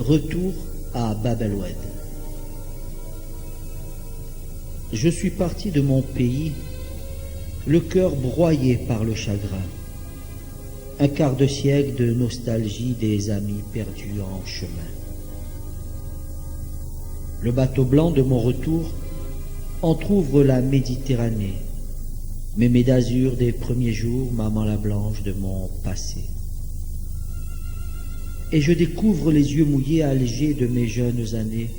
Retour à Bab el-Oued. Je suis parti de mon pays, le cœur broyé par le chagrin. Un quart de siècle de nostalgie des amis perdus en chemin. Le bateau blanc de mon retour entr'ouvre la Méditerranée, mémé d'azur des premiers jours, maman la blanche de mon passé. Et je découvre les yeux mouillés allégés de mes jeunes années.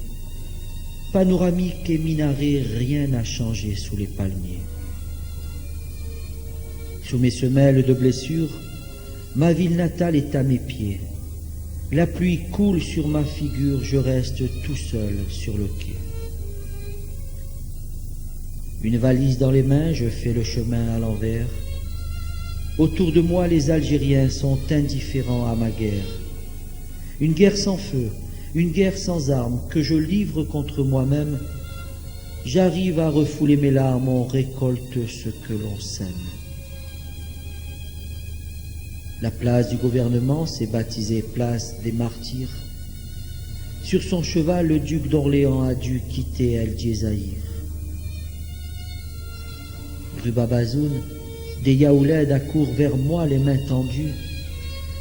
Panoramique et minaret, rien n'a changé sous les palmiers. Sous mes semelles de blessures, ma ville natale est à mes pieds. La pluie coule sur ma figure, je reste tout seul sur le quai. Une valise dans les mains, je fais le chemin à l'envers. Autour de moi, les Algériens sont indifférents à ma guerre. Une guerre sans feu, une guerre sans armes que je livre contre moi-même. J'arrive à refouler mes larmes, on récolte ce que l'on sème. La place du gouvernement s'est baptisée place des martyrs. Sur son cheval, le duc d'Orléans a dû quitter El Djezaïr. Rue Babazoun, des yaoulèdes accourent vers moi les mains tendues.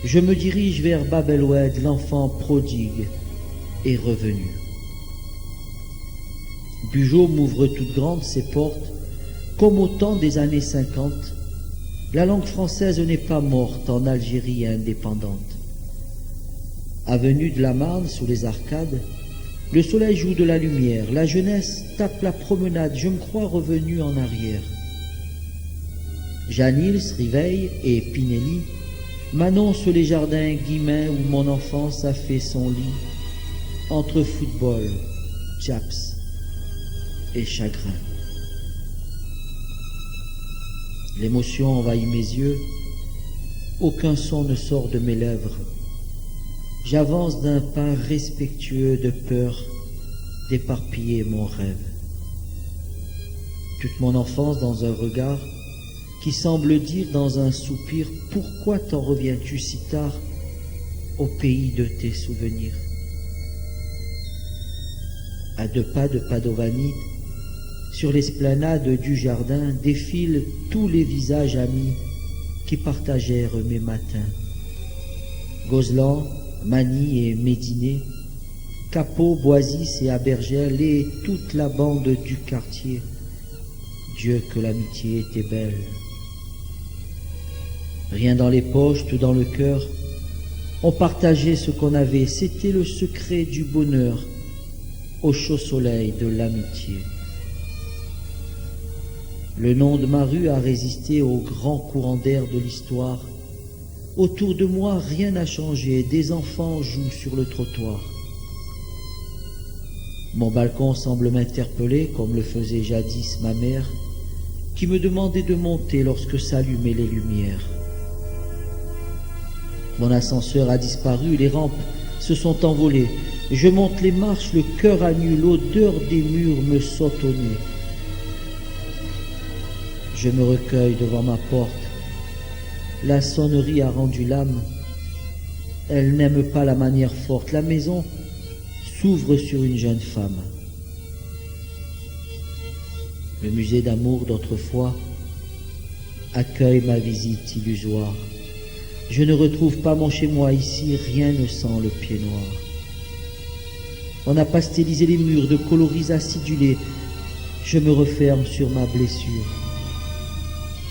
Je me dirige vers Bab el-Oued, l'enfant prodigue est revenu. Bugeaud m'ouvre toutes grandes ses portes, comme au temps des années 50. La langue française n'est pas morte en Algérie indépendante. Avenue de la Marne, sous les arcades, le soleil joue de la lumière, la jeunesse tape la promenade, je me crois revenu en arrière. Janils, Riveil et Pinelli m'annoncent les jardins guillemins où mon enfance a fait son lit, entre football, chaps et chagrin. L'émotion envahit mes yeux, aucun son ne sort de mes lèvres. J'avance d'un pas respectueux de peur d'éparpiller mon rêve. Toute mon enfance dans un regard qui semble dire dans un soupir « Pourquoi t'en reviens-tu si tard au pays de tes souvenirs ?» À 2 pas de Padovani, sur l'esplanade du jardin, défilent tous les visages amis qui partagèrent mes matins. Gozlan, Mani et Médinet, Capot, Boisis et Abergel et toute la bande du quartier. Dieu que l'amitié était belle. Rien dans les poches, tout dans le cœur. On partageait ce qu'on avait, c'était le secret du bonheur, au chaud soleil de l'amitié. Le nom de ma rue a résisté au grand courant d'air de l'histoire. Autour de moi, rien n'a changé, des enfants jouent sur le trottoir. Mon balcon semble m'interpeller, comme le faisait jadis ma mère, qui me demandait de monter lorsque s'allumaient les lumières. Mon ascenseur a disparu, les rampes se sont envolées. Je monte les marches, le cœur à nu, l'odeur des murs me saute au nez. Je me recueille devant ma porte. La sonnerie a rendu l'âme. Elle n'aime pas la manière forte. La maison s'ouvre sur une jeune femme. Le musée d'amour d'autrefois accueille ma visite illusoire. Je ne retrouve pas mon chez-moi, ici rien ne sent le pied noir. On a pastélisé les murs de coloris acidulés. Je me referme sur ma blessure,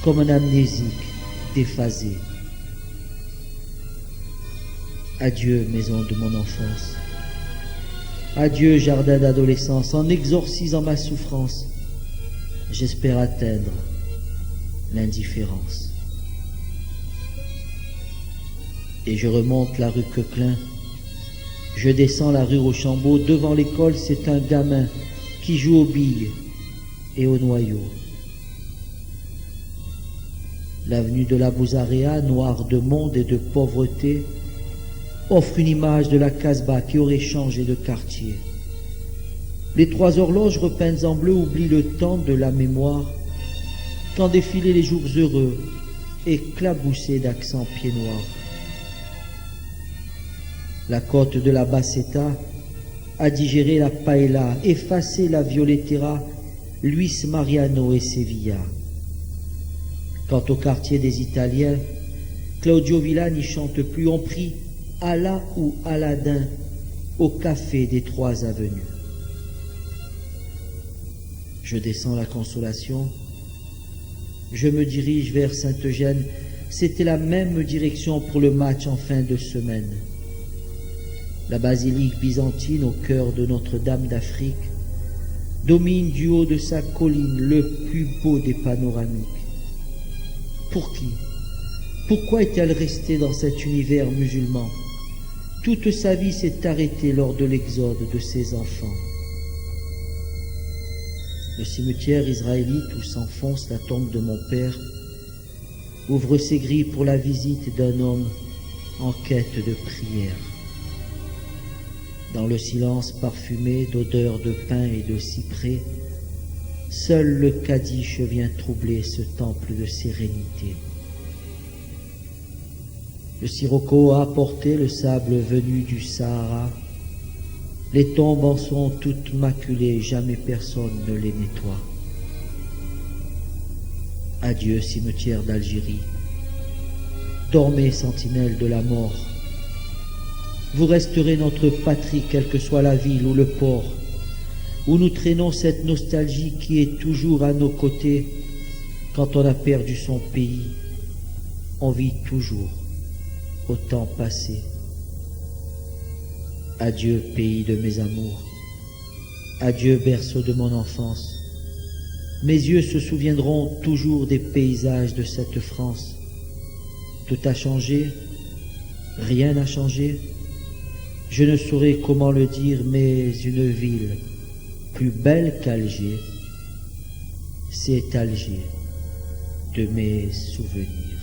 comme un amnésique déphasé. Adieu maison de mon enfance. Adieu jardin d'adolescence. En exorcisant ma souffrance, j'espère atteindre l'indifférence. Et je remonte la rue Coquelin. Je descends la rue Rochambeau. Devant l'école, c'est un gamin qui joue aux billes et aux noyaux. L'avenue de la Bouzarea, noire de monde et de pauvreté, offre une image de la Casbah qui aurait changé de quartier. Les 3 horloges repeintes en bleu oublient le temps de la mémoire, quand défilaient les jours heureux, éclaboussés d'accents pieds noirs. La côte de la Basseta a digéré la paella, effacé la violetera, Luis Mariano et Sevilla. Quant au quartier des Italiens, Claudio Villa n'y chante plus. On prie Allah ou Aladin au café des 3 avenues. Je descends la Consolation, je me dirige vers Sainte-Eugène. C'était la même direction pour le match en fin de semaine. La basilique byzantine au cœur de Notre-Dame d'Afrique domine du haut de sa colline le plus beau des panoramiques. Pour qui? Pourquoi est-elle restée dans cet univers musulman? Toute sa vie s'est arrêtée lors de l'exode de ses enfants. Le cimetière israélite où s'enfonce la tombe de mon père ouvre ses grilles pour la visite d'un homme en quête de prière. Dans le silence parfumé d'odeurs de pin et de cyprès, seul le Kaddish vient troubler ce temple de sérénité. Le sirocco a apporté le sable venu du Sahara. Les tombes en sont toutes maculées, jamais personne ne les nettoie. Adieu, cimetière d'Algérie. Dormez, sentinelle de la mort. Vous resterez notre patrie, quelle que soit la ville ou le port, où nous traînons cette nostalgie qui est toujours à nos côtés. Quand on a perdu son pays, on vit toujours au temps passé. Adieu, pays de mes amours. Adieu, berceau de mon enfance. Mes yeux se souviendront toujours des paysages de cette France. Tout a changé, rien n'a changé. Je ne saurais comment le dire, mais une ville plus belle qu'Alger, c'est Alger de mes souvenirs.